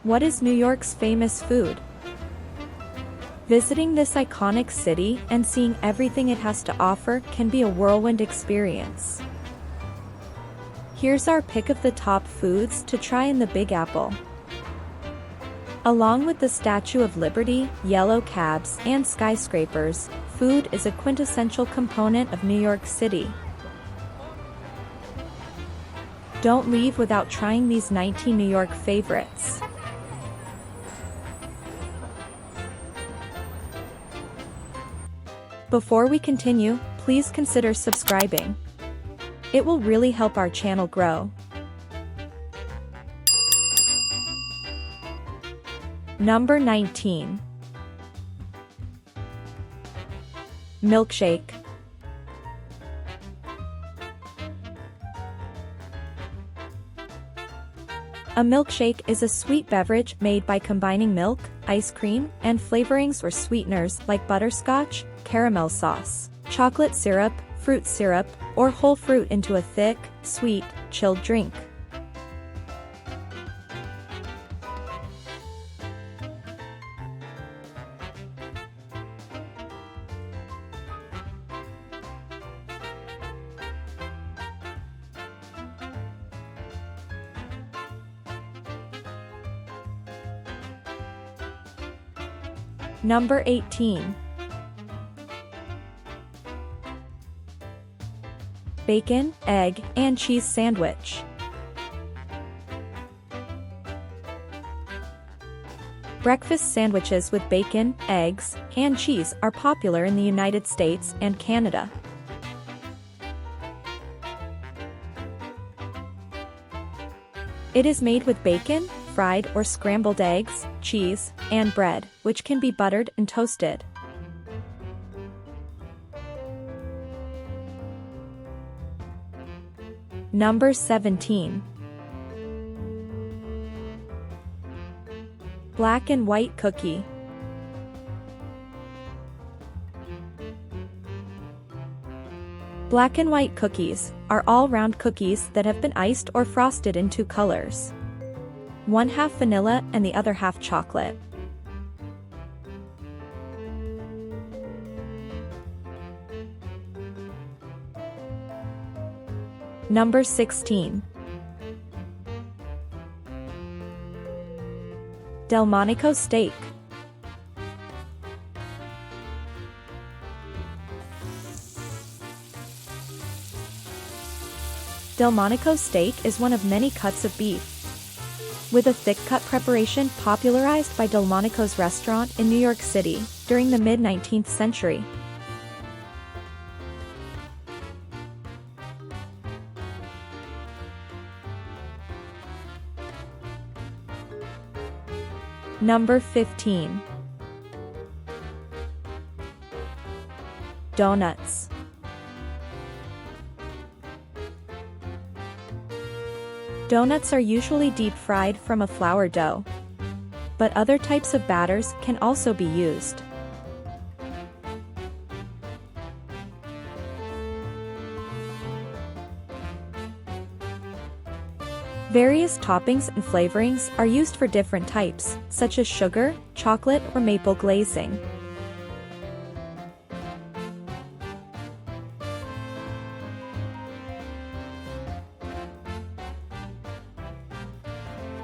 What is New York's famous food? Visiting this iconic city and seeing everything it has to offer can be a whirlwind experience. Here's our pick of the top foods to try in the Big Apple. Along with the Statue of Liberty, yellow cabs, and skyscrapers, food is a quintessential component of New York City. Don't leave without trying these 19 New York favorites. Before we continue, please consider subscribing. It will really help our channel grow. Number 19. Milkshake. A milkshake is a sweet beverage made by combining milk, ice cream, and flavorings or sweeteners like butterscotch, caramel sauce, chocolate syrup, fruit syrup, or whole fruit into a thick, sweet, chilled drink. Number 18. Bacon, egg, and cheese sandwich. Breakfast sandwiches with bacon, eggs, and cheese are popular in the United States and Canada. It is made with bacon, fried or scrambled eggs, cheese, and bread, which can be buttered and toasted. Number 17. Black and white cookie. Black and white cookies are all-round cookies that have been iced or frosted in two colors. One half vanilla and the other half chocolate. Number 16. Delmonico steak. Delmonico steak is one of many cuts of beef, with a thick cut preparation popularized by Delmonico's restaurant in New York City during the mid-19th century. Number 15. Doughnuts. Doughnuts are usually deep-fried from a flour dough, but other types of batters can also be used. Various toppings and flavorings are used for different types, such as sugar, chocolate, or maple glazing.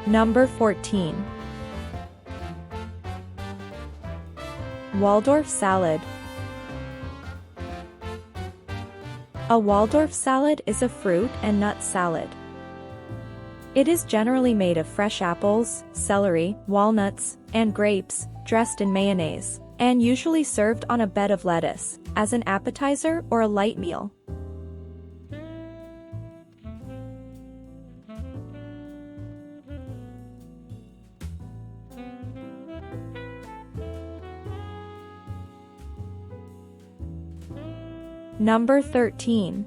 Number 14. Waldorf salad. A Waldorf salad is a fruit and nut salad. It is generally made of fresh apples, celery, walnuts, and grapes, dressed in mayonnaise, and usually served on a bed of lettuce, as an appetizer or a light meal. Number 13.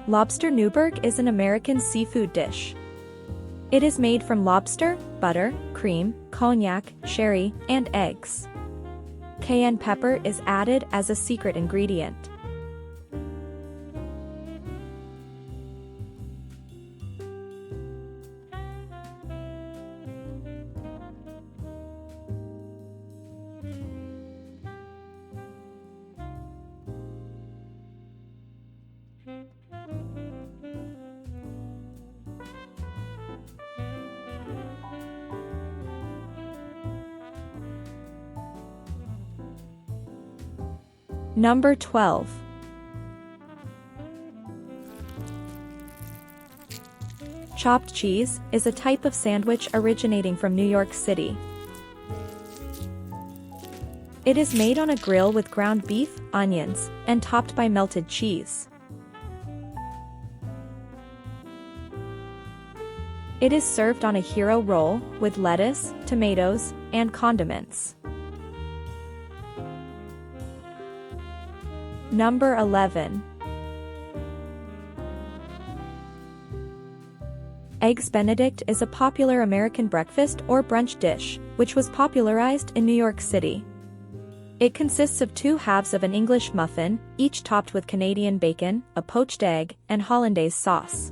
Lobster Newberg is an American seafood dish. It is made from lobster, butter, cream, cognac, sherry, and eggs. Cayenne pepper is added as a secret ingredient. Number 12. Chopped cheese is a type of sandwich originating from New York City. It is made on a grill with ground beef, onions, and topped by melted cheese. It is served on a hero roll with lettuce, tomatoes, and condiments. Number 11. Eggs Benedict is a popular American breakfast or brunch dish, which was popularized in New York City. It consists of two halves of an English muffin, each topped with Canadian bacon, a poached egg, and hollandaise sauce.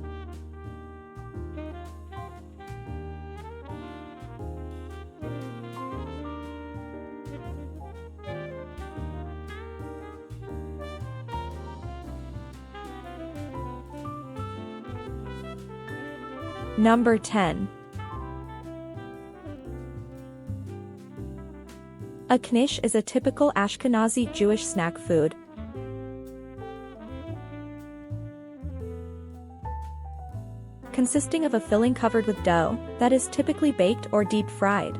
Number 10. A Knish is a typical Ashkenazi Jewish snack food. Consisting of a filling covered with dough that is typically baked or deep fried.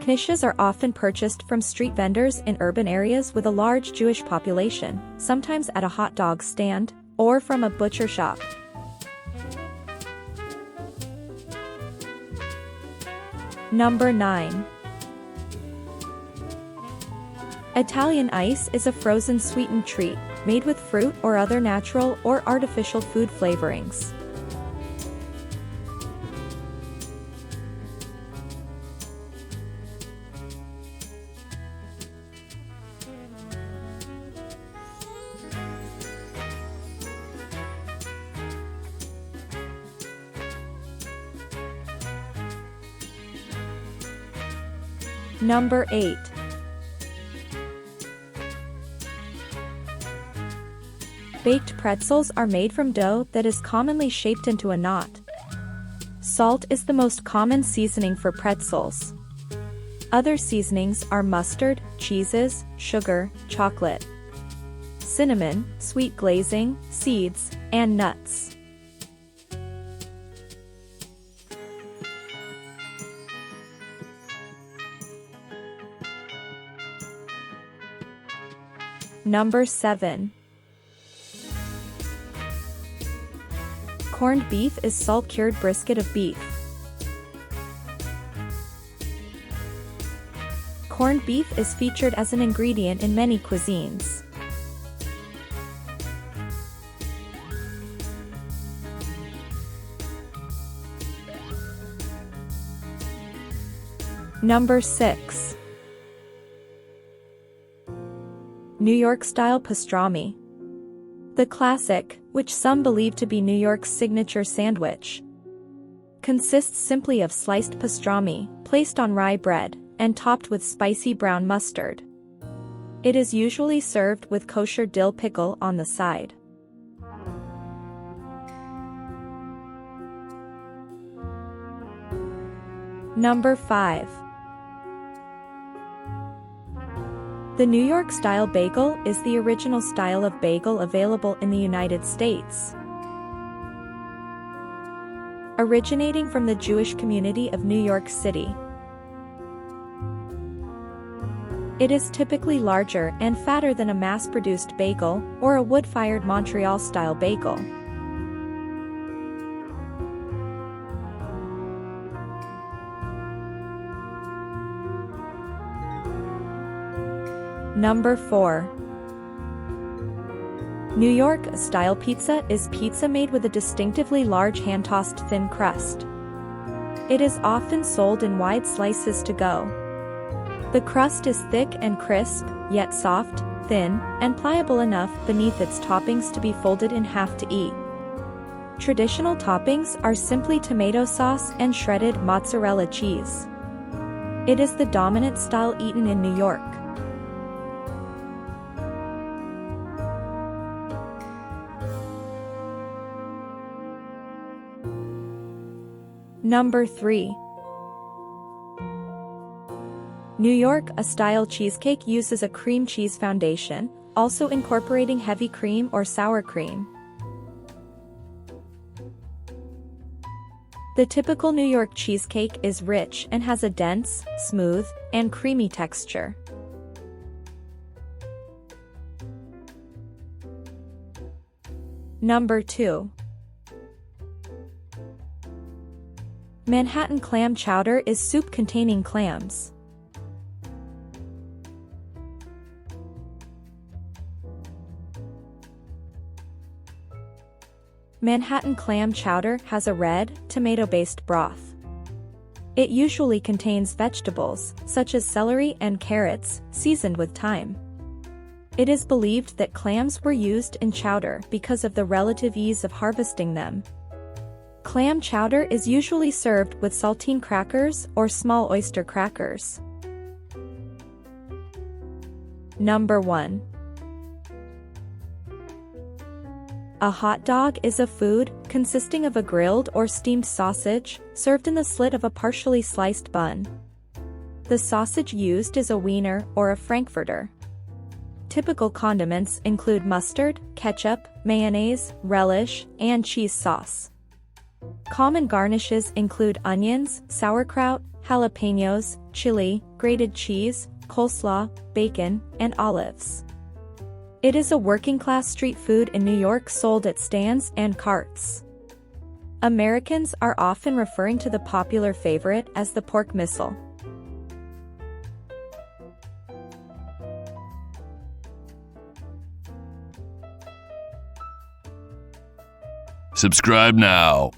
Knishes are often purchased from street vendors in urban areas with a large Jewish population, sometimes at a hot dog stand, or from a butcher shop. Number 9. Italian ice is a frozen sweetened treat, made with fruit or other natural or artificial food flavorings. Number 8. Baked pretzels are made from dough that is commonly shaped into a knot. Salt is the most common seasoning for pretzels. Other seasonings are mustard, cheeses, sugar, chocolate, cinnamon, sweet glazing, seeds, and nuts. Number 7. Corned beef is salt-cured brisket of beef. Corned beef is featured as an ingredient in many cuisines. Number 6. New York-style pastrami. The classic, which some believe to be New York's signature sandwich, consists simply of sliced pastrami, placed on rye bread, and topped with spicy brown mustard. It is usually served with kosher dill pickle on the side. Number 5. The New York-style bagel is the original style of bagel available in the United States. Originating from the Jewish community of New York City. It is typically larger and fatter than a mass-produced bagel or a wood-fired Montreal-style bagel. Number 4. New York-style pizza is pizza made with a distinctively large hand-tossed thin crust. It is often sold in wide slices to go. The crust is thick and crisp, yet soft, thin, and pliable enough beneath its toppings to be folded in half to eat. Traditional toppings are simply tomato sauce and shredded mozzarella cheese. It is the dominant style eaten in New York. Number 3. New York, a style cheesecake uses a cream cheese foundation, also incorporating heavy cream or sour cream. The typical New York cheesecake is rich and has a dense, smooth, and creamy texture. Number 2. Manhattan clam chowder is soup containing clams. Manhattan clam chowder has a red, tomato-based broth. It usually contains vegetables, such as celery and carrots, seasoned with thyme. It is believed that clams were used in chowder because of the relative ease of harvesting them. Clam chowder is usually served with saltine crackers or small oyster crackers. Number 1. A hot dog is a food consisting of a grilled or steamed sausage served in the slit of a partially sliced bun. The sausage used is a wiener or a frankfurter. Typical condiments include mustard, ketchup, mayonnaise, relish, and cheese sauce. Common garnishes include onions, sauerkraut, jalapenos, chili, grated cheese, coleslaw, bacon, and olives. It is a working-class street food in New York sold at stands and carts. Americans are often referring to the popular favorite as the pork missile. Subscribe now.